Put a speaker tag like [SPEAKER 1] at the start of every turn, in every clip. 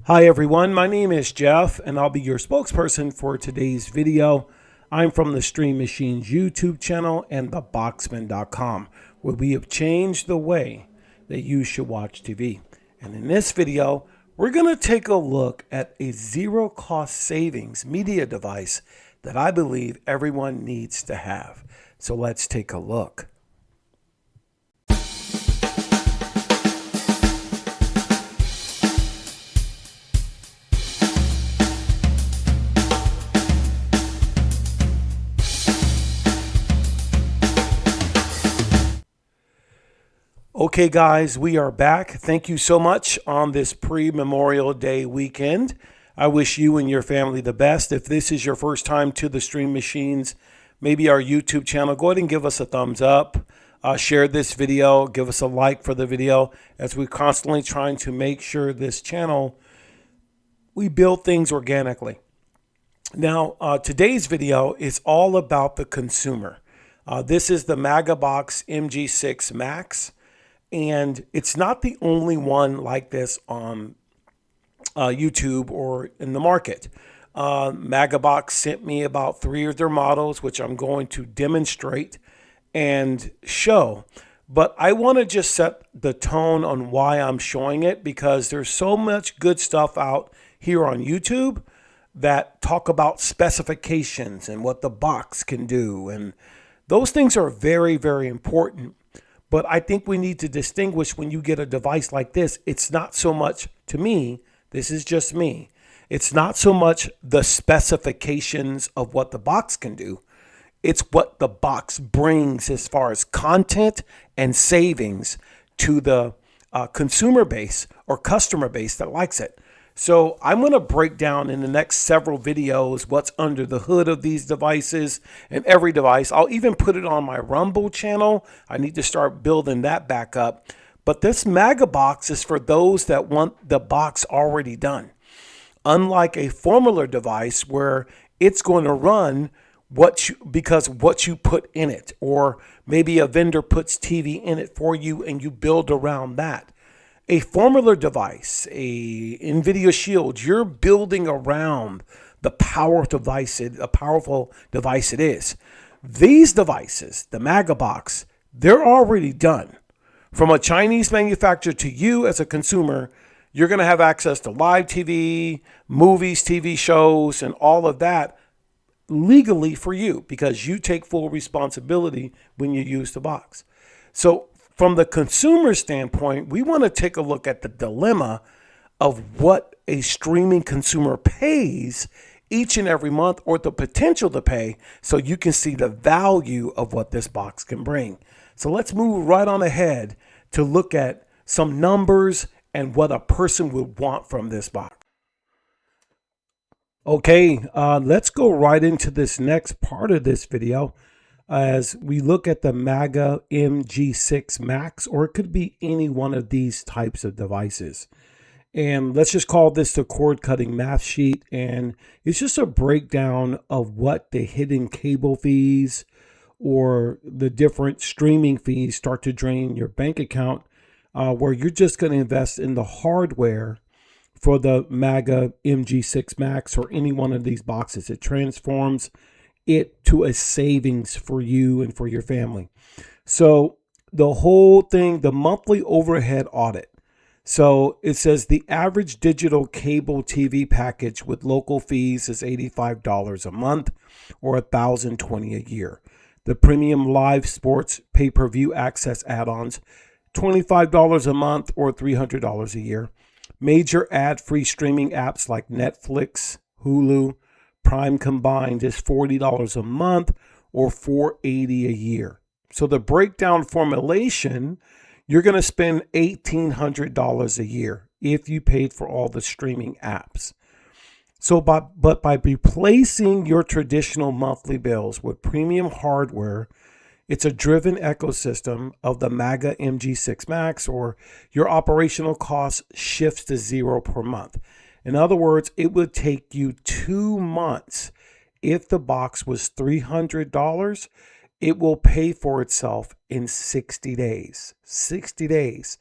[SPEAKER 1] Hi everyone, my name is Jeff and I'll be your spokesperson for today's video. I'm from the Stream Machines YouTube channel and theboxman.com, where we have changed the way that you should watch TV. And in this video, we're going to take a look at a zero cost savings media device that I believe everyone needs to have. So let's take a look. Okay guys, we are back. Thank you so much on this pre-Memorial Day weekend. I wish you and your family the best. If this is your first time to the Stream Machines, maybe our YouTube channel, go ahead and give us a thumbs up. Share this video, give us a like for the video, as we're constantly trying to make sure this channel, we build things organically. Now, today's video is all about the consumer. This is the Magabox MG6 Max. And it's not the only one like this on YouTube or in the market. Magabox sent me about 3 of their models, which I'm going to demonstrate and show. But I want to just set the tone on why I'm showing it, because there's so much good stuff out here on YouTube that talk about specifications and what the box can do. And those things are very, very important. But I think we need to distinguish when you get a device like this. It's not so much, to me, this is just me, it's not so much the specifications of what the box can do. It's what the box brings as far as content and savings to the consumer base or customer base that likes it. So I'm going to break down in the next several videos what's under the hood of these devices and every device. I'll even put it on my Rumble channel. I need to start building that back up. But this Magabox is for those that want the box already done. Unlike a formula device where it's going to run because what you put in it, or maybe a vendor puts TV in it for you and you build around that. A formula device, a NVIDIA Shield, you're building around the powerful device it is. These devices, the Magabox, they're already done. From a Chinese manufacturer to you as a consumer, you're going to have access to live TV, movies, TV shows, and all of that legally for you, because you take full responsibility when you use the box. So from the consumer standpoint, we want to take a look at the dilemma of what a streaming consumer pays each and every month, or the potential to pay, so you can see the value of what this box can bring. So let's move right on ahead to look at some numbers and what a person would want from this box. Okay, let's go right into this next part of this video as we look at the Maga MG6 Max, or it could be any one of these types of devices. And let's just call this the cord cutting math sheet. And it's just a breakdown of what the hidden cable fees or the different streaming fees start to drain your bank account, where you're just going to invest in the hardware for the Maga MG6 Max or any one of these boxes. It transforms it to a savings for you and for your family. So the whole thing, the monthly overhead audit. So it says the average digital cable TV package with local fees is $85 a month, or $1,020 a year. The premium live sports pay-per-view access add-ons, $25 a month, or $300 a year. Major ad-free streaming apps like Netflix, Hulu, Prime combined is $40 a month, or $480 a year. So the breakdown formulation, you're going to spend $1,800 a year if you paid for all the streaming apps. So but by replacing your traditional monthly bills with premium hardware, it's a driven ecosystem of the Maga MG6 Max, or your operational cost shifts to zero per month. In other words, it would take you 2 months. If the box was $300, it will pay for itself in 60 days. 60 days.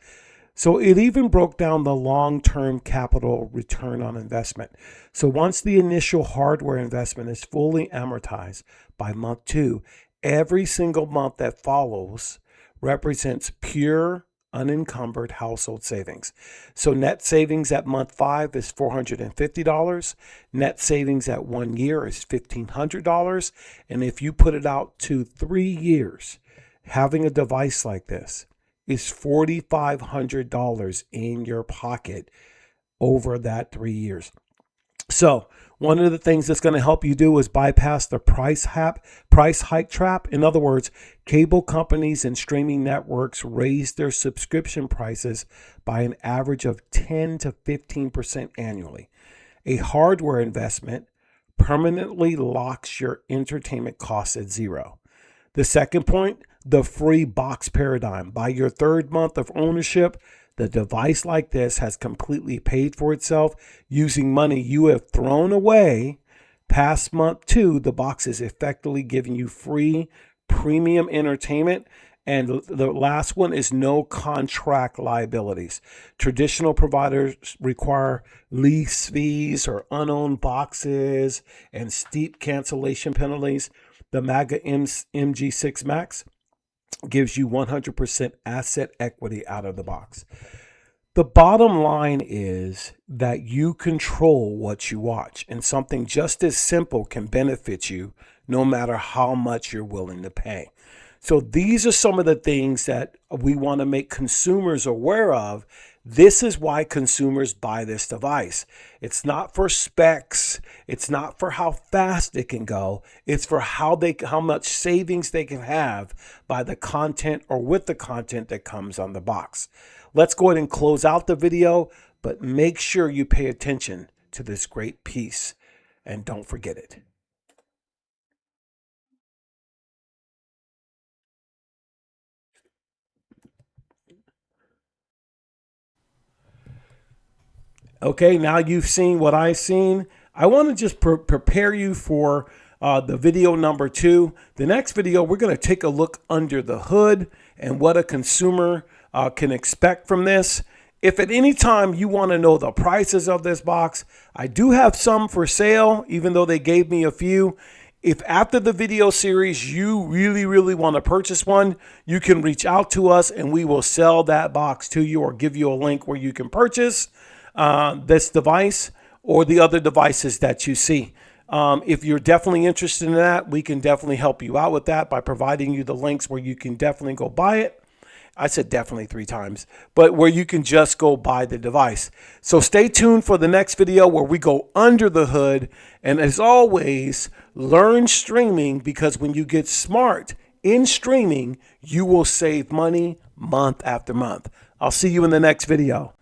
[SPEAKER 1] So it even broke down the long-term capital return on investment. So once the initial hardware investment is fully amortized by month 2, every single month that follows represents pure unencumbered household savings. So net savings at month 5 is $450. Net savings at 1 year is $1,500. And if you put it out to 3 years, having a device like this is $4,500 in your pocket over that 3 years. So one of the things that's going to help you do is bypass the price hike trap. In other words, cable companies and streaming networks raise their subscription prices by an average of 10 to 15% annually. A hardware investment permanently locks your entertainment costs at zero. The second point, the free box paradigm. By your 3rd month of ownership, the device like this has completely paid for itself using money you have thrown away. Past month 2, the box is effectively giving you free premium entertainment. And the last one is no contract liabilities. Traditional providers require lease fees or unowned boxes and steep cancellation penalties. The Maga MG6 Max gives you 100% asset equity out of the box. The bottom line is that you control what you watch, and something just as simple can benefit you no matter how much you're willing to pay. So these are some of the things that we want to make consumers aware of. This is why consumers buy this device. It's not for specs. It's not for how fast it can go. It's for how much savings they can have by the content or with the content that comes on the box. Let's go ahead and close out the video, but make sure you pay attention to this great piece and don't forget it. Okay, now you've seen what I've seen. I want to just prepare you for the video number 2. The next video, we're going to take a look under the hood and what a consumer can expect from this. If at any time you want to know the prices of this box, I do have some for sale, even though they gave me a few. If after the video series you really want to purchase one, you can reach out to us and we will sell that box to you or give you a link where you can purchase this device or the other devices that you see. If you're definitely interested in that, we can definitely help you out with that by providing you the links where you can definitely go buy it. I said definitely 3 times, but where you can just go buy the device. So stay tuned for the next video where we go under the hood. And as always, learn streaming, because when you get smart in streaming, you will save money month after month. I'll see you in the next video.